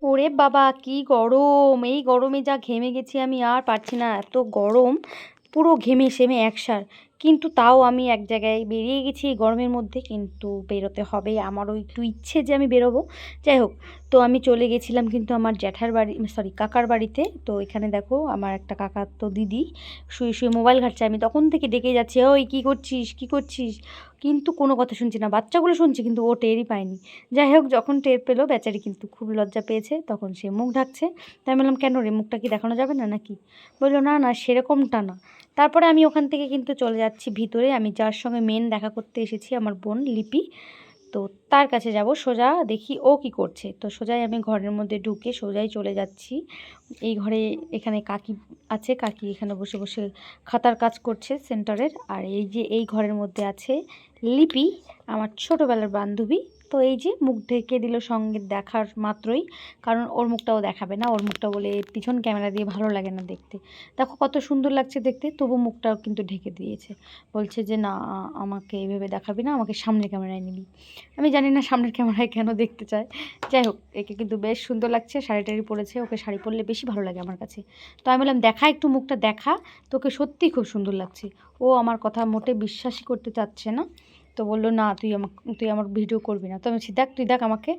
ওরে বাবা কি গরম! এই গরমে যা ঘেমে গেছি আমি আর পারছি না। এত গরম পুরো ঘেমে সেমে একসার। কিন্তু তাও আমি এক জায়গায় বেরিয়ে গেছি এই গরমের মধ্যে, কিন্তু বেরোতে হবে। আমারও একটু ইচ্ছে যে আমি বেরোবো। যাই হোক, তো আমি চলে গেছিলাম কিন্তু আমার জ্যাঠার বাড়ি, সরি কাকার বাড়িতে। তো এখানে দেখো আমার একটা কাকার তো দিদি শুয়ে শুয়ে মোবাইল ঘাঁটছে। আমি তখন থেকে ডেকে যাচ্ছি, ওই কী করছিস কী করছিস, কিন্তু কোনো কথা শুনছি না। বাচ্চাগুলো শুনছে কিন্তু ও টেরই পায়নি। যাই হোক, যখন টের পেলো বেচারি কিন্তু খুব লজ্জা পেয়েছে, তখন সে মুখ ঢাকছে। তাই বললাম, কেন রে, মুখটা কি দেখানো যাবে না নাকি? বললো, না না সেরকমটা না। তারপরে আমি ওখান থেকে কিন্তু চলে যাচ্ছি ভিতরে। আমি যার সঙ্গে মেন দেখা করতে এসেছি, আমার বোন লিপি, তো তার কাছে যাব। সোজা দেখি ও কি করছে, তো সোজাই আমি ঘরের মধ্যে ঢুকে সোজাই চলে যাচ্ছি এই ঘরে। এখানে কাকি আছে, কাকি এখানে বসে বসে খাতার কাজ করছে সেন্টারের। আর এই যে এই ঘরের মধ্যে আছে লিপি, আমার ছোটোবেলার বান্ধবী। তো এই যে মুখ ঢেকে দিল সঙ্গে দেখার মাত্রই, কারণ ওর মুখটাও দেখাবে না। ওর মুখটা বলে পিছন ক্যামেরা দিয়ে ভালো লাগে না দেখতে। দেখো কত সুন্দর লাগছে দেখতে, তবু মুখটাও কিন্তু ঢেকে দিয়েছে। বলছে যে না, আমাকে এইভাবে দেখাবি না, আমাকে সামনের ক্যামেরায় নিবি। আমি জানি না সামনের ক্যামেরায় কেন দেখতে চায়। যাই হোক, একে কিন্তু বেশ সুন্দর লাগছে, শাড়ি টাড়ি পরেছে। ওকে শাড়ি পরলে বেশি ভালো লাগে আমার কাছে। তো আমি বললাম, দেখা একটু মুখটা দেখা, তোকে সত্যিই খুব সুন্দর লাগছে। ও আমার কথা মোটে বিশ্বাসই করতে চাচ্ছে না। তো বললো, না তুই আমার ভিডিও করবি না। তো আমি বলছি, দেখ তুই দেখ আমাকে।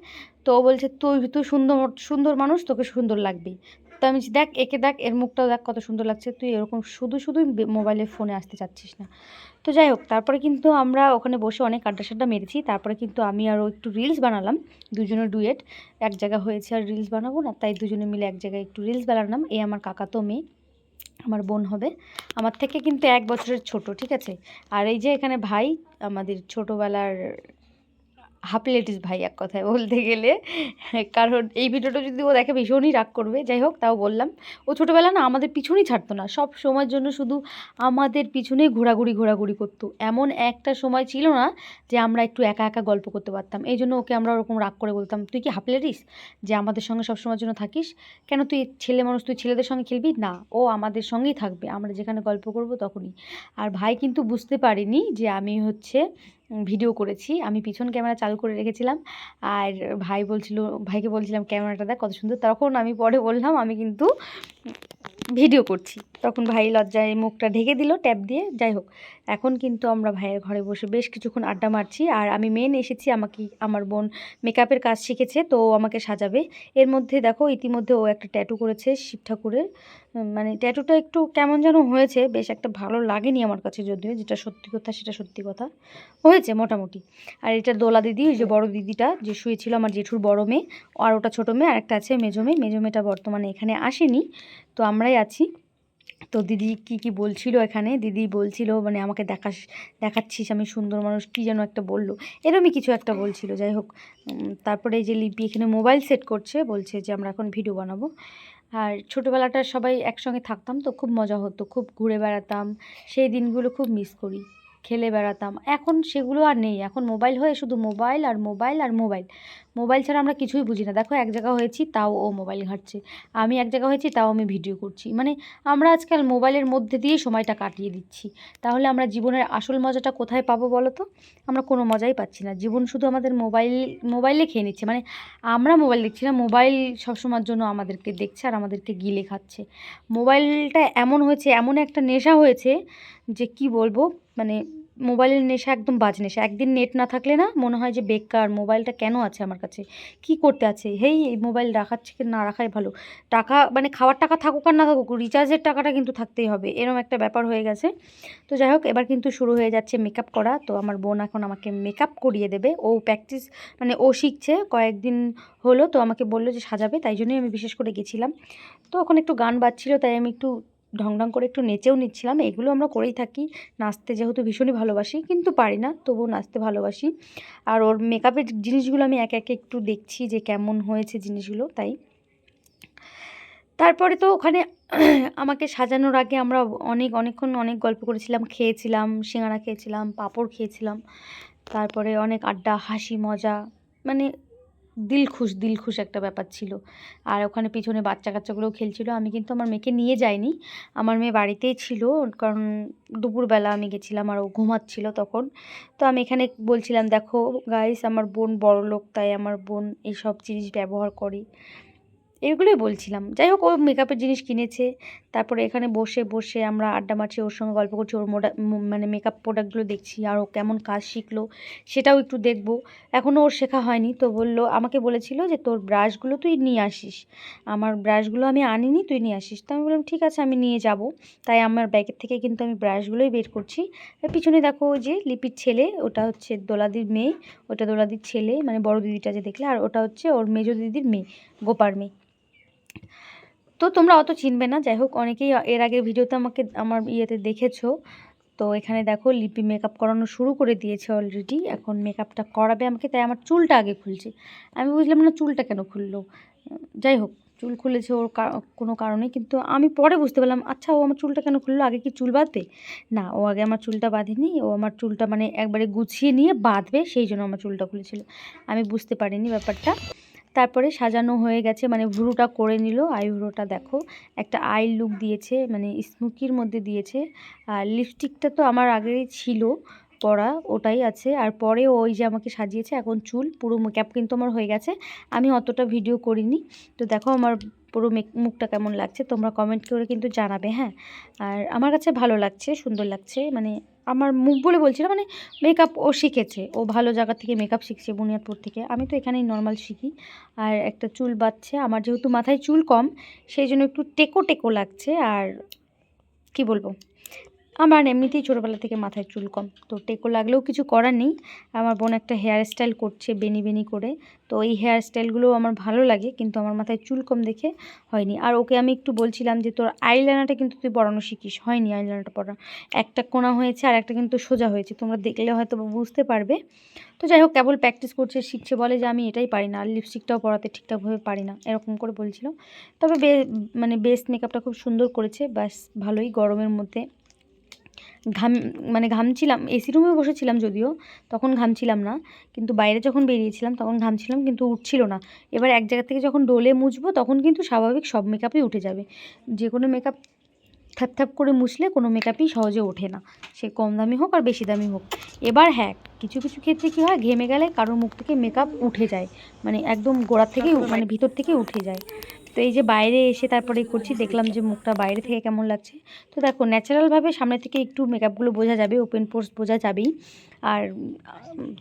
তো ও বলছে, তুই তুই সুন্দর সুন্দর মানুষ, তোকে সুন্দর লাগবেই। তো আমি বলছি, দেখ একে দেখ, এর মুখটাও দেখ কত সুন্দর লাগছে। তুই এরকম শুধু শুধুই মোবাইলে ফোনে আসতে চাচ্ছিস না। তো যাই হোক, তারপরে কিন্তু আমরা ওখানে বসে অনেক আড্ডা সাড্ডা মেরেছি। তারপরে কিন্তু আমি আরও একটু রিলস বানালাম, দুজনের ডুয়েট। এক জায়গা হয়েছে আর রিলস বানাবো না, তাই দুজনে মিলে এক জায়গায় একটু রিলস বানালাম। এই আমার কাকাতো মেয়ে, আমার বোন হবে, আমার থেকে কিন্তু 1 বছরের ছোট, ঠিক আছে। আর এই যে এখানে ভাই, আমাদের ছোটোবেলার হাফিলেটিস ভাই এক কথায় বলতে গেলে। কারণ এই ভিডিওটা যদি ও দেখে ভীষণই রাগ করবে। যাই হোক, তাও বললাম। ও ছোটোবেলা না আমাদের পিছনেই ছাড়তো না, সব সময়ের জন্য শুধু আমাদের পিছনেই ঘোরাঘুরি ঘোরাঘুরি করতো। এমন একটা সময় ছিল না যে আমরা একটু একা একা গল্প করতে পারতাম। এই জন্য ওকে আমরা ওরকম রাগ করে বলতাম, তুই কি হাফিলেটিস যে আমাদের সঙ্গে সব সময়ের জন্য থাকিস? কেন, তুই ছেলে মানুষ, তুই ছেলেদের সঙ্গে খেলবি না? ও আমাদের সঙ্গেই থাকবে, আমরা যেখানে গল্প করব তখনই। আর ভাই কিন্তু বুঝতে পারিনি যে আমি হচ্ছে ভিডিও করেছি। আমি পিছন ক্যামেরা চালু করে রেখেছিলাম। আর ভাইকে বলছিলাম, ক্যামেরাটা দেখ কত সুন্দর। তখন আমি পরে বললাম আমি কিন্তু ভিডিও করছি। তখন ভাই লজ্জায় মুখটা ঢেকে দিল ট্যাপ দিয়ে। যাই হোক, এখন কিন্তু আমরা ভাইয়ের ঘরে বসে বেশ কিছুক্ষণ আড্ডা মারছি। আর আমি মেন এসেছি, আমার বোন মেকআপের কাজ শিখেছে, তো ও আমাকে সাজাবে। এর মধ্যে দেখো ইতিমধ্যে ও একটা ট্যাটু করেছে শিব ঠাকুরের। মানে ট্যাটুটা একটু কেমন যেন হয়েছে, বেশ একটা ভালো লাগেনি আমার কাছে, যদিও যেটা সত্যি কথা সেটা সত্যি কথা হয়েছে মোটামুটি। আর এটা দোলা দিদি, ওই যে বড় দিদিটা যে শুয়েছিল, আমার জেঠুর বড় মেয়ে। আর ওটা ছোটো মেয়ে, আর একটা আছে মেজো মেয়ে। মেজো মেয়েটা বর্তমানে এখানে আসেনি, তো আমরাই আছি। তো দিদি কি বলছিল এখানে, দিদি বলছিল মানে আমাকে দেখাচ্ছিস আমি সুন্দর মানুষ, কী যেন একটা বললো, এরমই কিছু একটা বলছিল। যাই হোক, তারপরে এই যে লিপি এখানে মোবাইল সেট করছে, বলছে যে আমরা এখন ভিডিও বানাবো। আর ছোটোবেলাটা সবাই একসঙ্গে থাকতাম, তো খুব মজা হতো, খুব ঘুরে বেড়াতাম। সেই দিনগুলো খুব মিস করি, খেলে বেড়াতাম। এখন সেগুলো আর নেই, এখন মোবাইল হয়ে শুধু মোবাইল আর মোবাইল আর মোবাইল। মোবাইল ছাড়া আমরা কিছুই বুঝি না। দেখো এক জায়গা হয়েছি তাও ও মোবাইল ঘাঁটছে, আমি এক জায়গা হয়েছি তাও আমি ভিডিও করছি। মানে আমরা আজকাল মোবাইলের মধ্যে দিয়ে সময়টা কাটিয়ে দিচ্ছি। তাহলে আমরা জীবনের আসল মজাটা কোথায় পাবো বলো তো? আমরা কোনো মজাই পাচ্ছি না। জীবন শুধু আমাদের মোবাইলে খেয়ে নিচ্ছে। মানে আমরা মোবাইল দেখছি না, মোবাইল সবসময়ের জন্য আমাদেরকে দেখছে আর আমাদেরকে গিলে খাচ্ছে। মোবাইলটা এমন হয়েছে, এমন একটা নেশা হয়েছে যে কি বলবো, মানে মোবাইলের নেশা একদম বাজে নেশা। একদিন নেট না থাকলে না মনে হয় যে বেকার, মোবাইলটা কেন আছে আমার কাছে, কি করতে আছে, হেই এই মোবাইল রাখার থেকে না রাখাই ভালো। টাকা মানে খাওয়ার টাকা থাকুক আর না থাকুক, রিচার্জের টাকাটা কিন্তু থাকতেই হবে, এরকম একটা ব্যাপার হয়ে গেছে। তো যাই হোক, এবার কিন্তু শুরু হয়ে যাচ্ছে মেকআপ করা। তো আমার বোন এখন আমাকে মেকআপ করিয়ে দেবে। ও প্র্যাকটিস মানে ও শিখছে, কয়েকদিন হলো, তো আমাকে বললো যে সাজাবে, তাই জন্যই আমি বিশেষ করে গেছিলাম। তো ওখানে একটু গান বাজছিল, তাই আমি একটু ঢং ঢং করে একটু নেচেও নিচ্ছিলাম। এগুলো আমরা করেই থাকি, নাচতে যেহেতু ভীষণই ভালোবাসি, কিন্তু পারি না, তবুও নাচতে ভালোবাসি। আর ওর মেকআপের জিনিসগুলো আমি একে একে একটু দেখছি যে কেমন হয়েছে জিনিসগুলো, তাই। তারপরে তো ওখানে আমাকে সাজানোর আগে আমরা অনেকক্ষণ অনেক গল্প করেছিলাম, খেয়েছিলাম, সিঙ্গাড়া খেয়েছিলাম, পাঁপড় খেয়েছিলাম। তারপরে অনেক আড্ডা, হাসি মজা, মানে দিলখুশ একটা ব্যাপার ছিল। আর ওখানে পিছনে বাচ্চা কাচ্চাগুলোও খেলছিল। আমি কিন্তু আমার মেয়েকে নিয়ে যাইনি, আমার মেয়ে বাড়িতেই ছিল, কারণ দুপুরবেলা আমি গেছিলাম আর ও ঘুমাচ্ছিল তখন। তো আমি এখানে বলছিলাম, দেখো গাইস, আমার বোন বড়লোক, তাই আমার বোন এইসব জিনিস ব্যবহার করে। এগুলোই বলছিলাম। যাই হোক ও মেকআপের জিনিস কিনেছে। তারপরে এখানে বসে বসে আমরা আড্ডা মারছি, ওর সঙ্গে গল্প করছি, ওর মানে মেকআপ প্রোডাক্টগুলো দেখছি আর ও কেমন কাজ শিখলো সেটাও একটু দেখব। এখনও ওর শেখা হয়নি, তো আমাকে বলেছিল যে তোর ব্রাশগুলো তুই নিয়ে আসিস। আমার ব্রাশগুলো আমি আনিনি, তুই নিয়ে আসিস। তো আমি বললাম ঠিক আছে আমি নিয়ে যাব। তাই আমার ব্যাগের থেকে কিন্তু আমি ব্রাশগুলোই বের করছি। পিছনে দেখো ওই যে লিপির ছেলে, ওটা হচ্ছে দোলাদির মেয়ে, ওটা দোলাদির ছেলে মানে বড় দিদিটা যে দেখলে, আর ওটা হচ্ছে ওর মেজো দিদির মেয়ে, গোপার মেয়ে। তো তোমরা অত চিনবে না, যাই হোক অনেকেই এর আগের ভিডিওতে আমাকে আমার ইয়েতে দেখেছো। তো এখানে দেখো লিপি মেকআপ করানো শুরু করে দিয়েছে অলরেডি, এখন মেকআপটা করাবে আমাকে, তাই আমার চুলটা আগে খুলছে। আমি বুঝলাম না চুলটা কেন খুললো। যাই হোক চুল খুলেছে ওর কোনো কারণে, কিন্তু আমি পরে বুঝতে পারলাম আচ্ছা ও আমার চুলটা কেন খুললো, আগে কি চুল বাঁধবে? না, ও আগে আমার চুলটা বাঁধেনি, ও আমার চুলটা মানে একবারে গুছিয়ে নিয়ে বাঁধবে, সেই জন্য আমার চুলটা খুলেছিল। আমি বুঝতে পারিনি ব্যাপারটা। তারপরে সাজানো হয়ে গেছে, মানে ভ্রুটা করে নিল, আইব্রোটা দেখো একটা আই লুক দিয়েছে, মানে স্মোকির মধ্যে দিয়েছে। আর লিপস্টিকটা তো আমার আগেই ছিল পরা, ওটাই আছে। আর পরে ওই যে আমাকে সাজিয়েছে, এখন চুল পুরো মেকআপ কিন্তু আমার হয়ে গেছে। আমি অতটা ভিডিও করিনি। তো দেখো আমার পুরো মুখটা কেমন লাগছে তোমরা কমেন্ট করে কিন্তু জানাবে, হ্যাঁ। আর আমার কাছে ভালো লাগছে, সুন্দর লাগছে, মানে আমার মুখ বলে বলছি না, মানে মেকআপ ও শিখেছে, ও ভালো জায়গা থেকে মেকআপ শিখছে বুনিয়াদপুর থেকে। আমি তো এখানেই নর্মাল শিখি। আর একটা চুল বাঁধছে, আমার যেহেতু মাথায় চুল কম সেই জন্য একটু টেকো টেকো লাগছে। আর কি বলবো, আমার এমনিতেই ছোটোবেলা থেকে মাথায় চুল কম, তো টেকো লাগলেও কিছু করার নেই। আমার বোন একটা হেয়ার স্টাইল করছে বেনি বেনি করে, তো এই হেয়ার স্টাইলগুলো আমার ভালো লাগে, কিন্তু আমার মাথায় চুল কম দেখে হয়নি। আর ওকে আমি একটু বলছিলাম যে তোর আইলাইনারটা কিন্তু তুই পরানো শিখিস, হয়নি আইলাইনারটা পরা, একটা কোণা হয়েছে আর একটা কিন্তু সোজা হয়েছে, তোমরা দেখলে হয়তো বুঝতে পারবে। তো যাই হোক কেবল প্র্যাকটিস করছে, শিখছে, বলে যে আমি এটাই পারি না, আর লিপস্টিকটাও পরাতে ঠিকঠাকভাবে পারি না, এরকম করে বলছিল। তবে মানে বেস্ট মেকআপটা খুব সুন্দর করেছে, ব্যাস ভালোই। গরমের মধ্যে মানে ঘামছিলাম, এসি রুমে বসেছিলাম যদিও, তখন ঘামছিলাম না, কিন্তু বাইরে যখন বেরিয়েছিলাম তখন ঘামছিলাম, কিন্তু উঠছিল না। এবার এক জায়গা থেকে যখন ডোলে মুছবো তখন কিন্তু স্বাভাবিক সব মেকআপই উঠে যাবে। যে কোনো মেকআপ থ্যাপ করে মুছলে কোনো মেকআপই সহজে ওঠে না, সে কম দামি হোক আর বেশি দামি হোক। এবার হ্যাঁ, কিছু কিছু ক্ষেত্রে কী হয়, ঘেমে গেলে কারোর মুখ থেকে মেকআপ উঠে যায়, মানে একদম গোড়ার থেকেই মানে ভিতর থেকে উঠে যায়। তো এই যে বাইরে এসে তারপরে করছি, দেখলাম যে মুখটা বাইরে থেকে কেমন লাগছে। তো দেখো ন্যাচারালভাবে সামনে থেকে একটু মেকআপগুলো বোঝা যাবে, ওপেন পোর্স বোঝা যাবেই। আর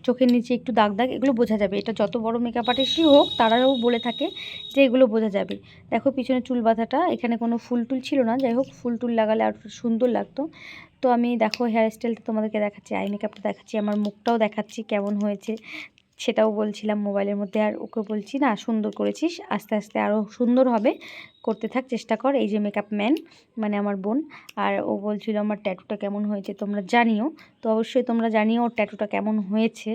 চোখের নিচে একটু দাগ দাগ এগুলো বোঝা যাবে, এটা যত বড় মেকআপ আর্টিস্টই হোক তারাও বলে থাকে যে এগুলো বোঝা যাবে। দেখো পিছনে চুল বাঁধাটা, এখানে কোনো ফুল টুল ছিল না, যাই হোক ফুল টুল লাগালে আর সুন্দর লাগতো। তো আমি দেখো হেয়ার স্টাইলটা তোমাদেরকে দেখাচ্ছি, আই মেকআপটা দেখাচ্ছি, আমার মুখটাও দেখাচ্ছি কেমন হয়েছে সেটাও বলছিলাম মোবাইলের মধ্যে। আর ওকে বলছি না সুন্দর করেছিস, আস্তে আস্তে আরও সুন্দর হবে, করতে থাক, চেষ্টা কর। এই যে মেকআপ ম্যান মানে আমার বোন, আর ও বলছিল আমার ট্যাটুটা কেমন হয়েছে তোমরা জানিও। তো অবশ্যই তোমরা জানিও ওর ট্যাটুটা কেমন হয়েছে।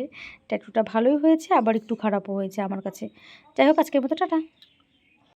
ট্যাটুটা ভালোই হয়েছে, আবার একটু খারাপও হয়েছে আমার কাছে। যাই হোক আজকের মতো টাটা।